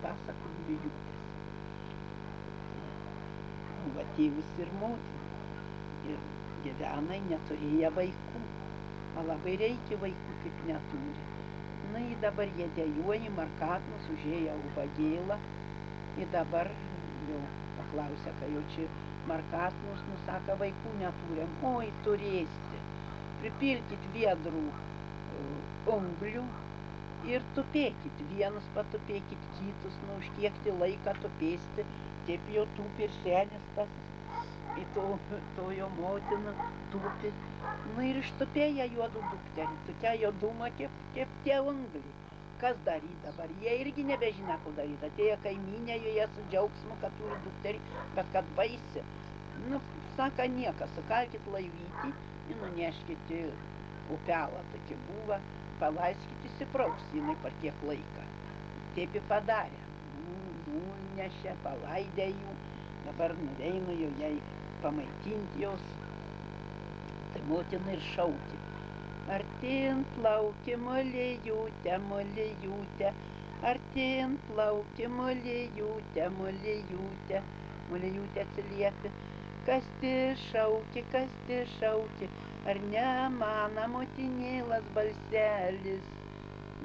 pasakų bijūtės. Va tėvus ir motina. Ir gyvenai neturėję vaikų. O labai reikia vaikų, kaip neturi. Na, ir dabar jie dejuoja, Markatnus užėjo ubagėlą. Ir dabar jau paklausė, kai jau čia Markatnus, nusaka, vaikų neturėm. Oi, turėsite. Pripilkit viedrų unglių ir tupėkit. Vienus patupėkit, kitus, nu, už kiek tai laiką tupėsite. Taip jau tupi ir senis tas, ir to jo motina tupi. Nu, ir ištupėja juodų dukterį. Tokia juoduma, kaip tie ungliai. Kas daryti dabar? Jie irgi nebežina, ko daryti. Atėjo kaimynė, joje su džiaugsmu, kad turi dukterį, bet kad baisi. Nu, saka niekas, sukalkit laivytį ir nuneškit į upelą, tokia buvo, palaiskit įsiprauks jinai per kiek laiką. Taip ir padarė. Nunešė, palaidė jų, dabar nuveina jau jai pamaitinti jos. Tai motina ir šaukė. Artyn plauki molėjūtę, molėjūtę, artyn plauki molėjūtę, molėjūtę. Molėjūtė atsiliepė, kas ti šauki, ar ne mana motinėlas balselis.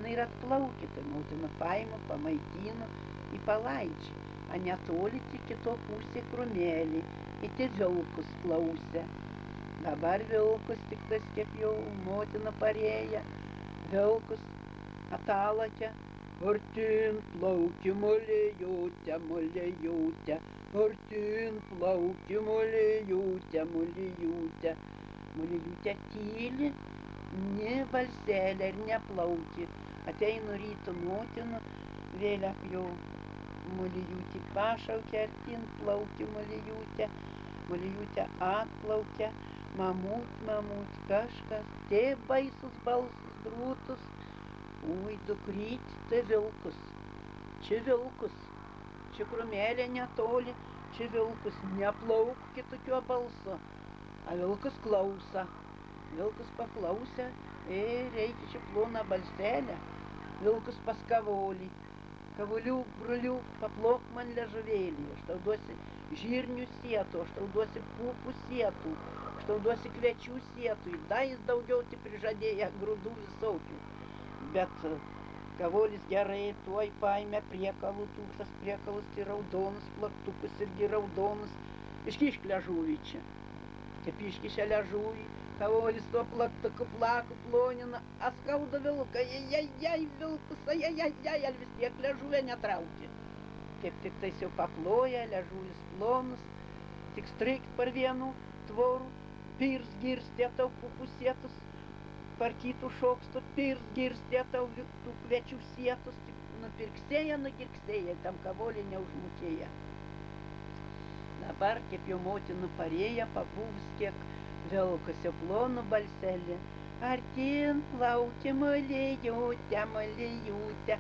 Na ir atplaukė, tai motina paima, pamaitino į palaidžią, a netoli tik kito pusė krūmelį, į tie vilkus klausė. Dabar vilkus tik tas, kaip jau motina parėja, vilkus atalakė, artyn plauki molėjūtę, molėjūtę, artyn plauki molėjūtę, molėjūtę. Molėjūtė tyli, ne balselė ir neplauki. Ateinu ryto motina, vėliau jau molėjūtį pašaukė, artyn plauki molėjūtę. Molėjūtė atplaukė, mamut, kažkas, tie baisus balsus drūtus. Ui, dukryt, tai vilkus. Čia vilkus. Čia krūmelė netoli, čia vilkus. Neplauk kitokio balso. A vilkus klausa. Vilkus paklausė, reikia čia ploną balselę. Vilkus pas kavolį. Kavoliuk, broliuk, paplok man ležuvėlį. Aš tau duosi žirnių sietų, aš tau duosi pupų sietų, aš tau duosi kviečių sietų. Ir dar jis daugiau tik prižadėja grūdų visokių. Bet kavolis gerai tuoj paėmė priekalų, tas priekalus tai raudonus, plaktukus irgi raudonus. Iškišk ležuvį čia. Kaip iškišė ležuvį, kavolis tuo plaktuku plaku plonina, skauda vilką, jai vilkus, ar vis tiek ležuvė netraukė. Kaip tik tais jau paploja, ležuvis plonus, tik streikt per vienų tvorų, pirs girstė tau pupų sietus, par kitų šokstų pirs girstė tau tų kviečių sietus, tik nupirksėja, nugirksėja, tam kavolį neužmukėja. Dabar, kaip jau motina parėja, pabuvus kiek vilkus jau plonų balselį, artyn plauki molėjūtę, molėjūtę,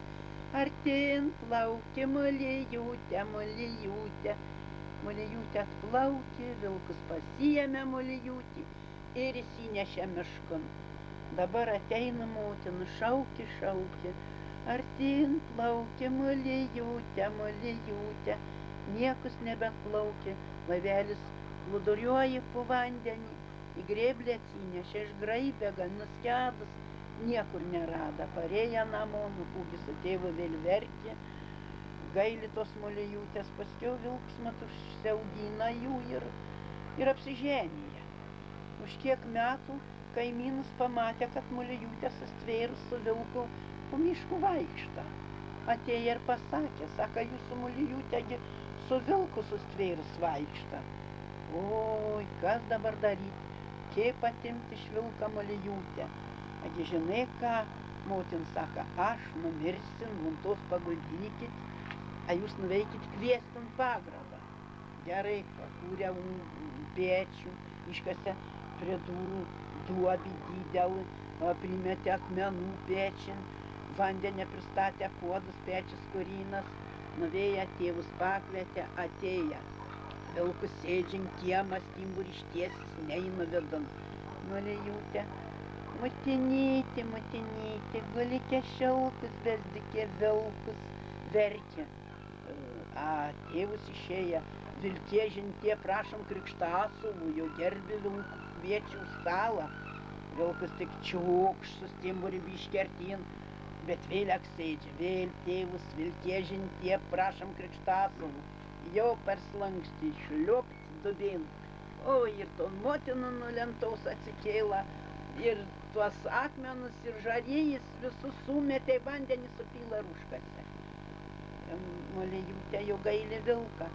artyn plauki molėjūtę, molėjūtę. Molėjūtė atplaukė, vilkus pasiėmė molėjūtį ir įsinešė miškun. Dabar ateina motina, šaukė, artyn plauki molėjūtę, molėjūtę. Niekus nebetplaukė, laivelis plūduriuoja po vandenį, į grėblį atsinešė, išgraibė, gan nuskedus, niekur nerada. Parėję namo, nupūgė su tėvu vėl verkė, gaili tos molėjūtės, paskiau vilks mat užsiaugina jų ir apsiženyje. Už kiek metų kaimynus pamatė, kad molėjūtės sustvėrus su vilku po miškų vaikštą. Atėjo ir pasakė, saka, jūsų molėjūtė su vilku sustvėrus vaikštą. Oi, kas dabar daryti? Kaip atimti iš vilką molėjūtę? Agi žinai ką, motin saka, aš numirsim, muntos paguldykit, a jūs nuveikit kviestin pagradą. Gerai, pakūrė pečių, iškasė prie durų duobį didelį, primetė akmenų pečin, vandenį pristatė puodus, pečis kūrynas, nuvėję tėvus pakvietė, atėję. Vilkus sėdžin kiemas, timbur ištiesis, neina vidun. Molėjūtė, motinytė, guli kešilkus, bezdikė vilkus, verkė. Tėvus išėję, vilkie žintie, prašom krikštasuvų, jau gerbi vilkų kviečių stalą. Vilkas tik čiūkš, sustimuri biškį artin, bet vėl aksėdžia, vėl tėvus, vilkie žintie, prašom krikštasuvų. Jau per slankstį šliopt dubin. O ir ton motina nulentos atsikėla, ir tuos akmenus, ir žarėjais visus sumetė, vandenį supila rūškase. Molėjūtė jau gaili vilką.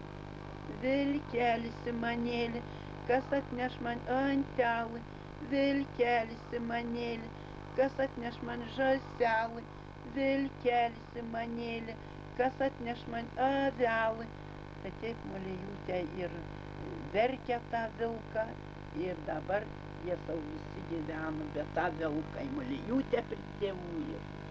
Vilkelis Simanėli, kas atneš man antelį, vilkelis Simanėli, kas atneš man žąselį, vilkelis Simanėli, kas atneš man avelį. Tai taip Molėjūtė ir verkia tą vilką, ir dabar jie sau visi gyvena, bet tą vilką į Molėjūtę prie tėvų ir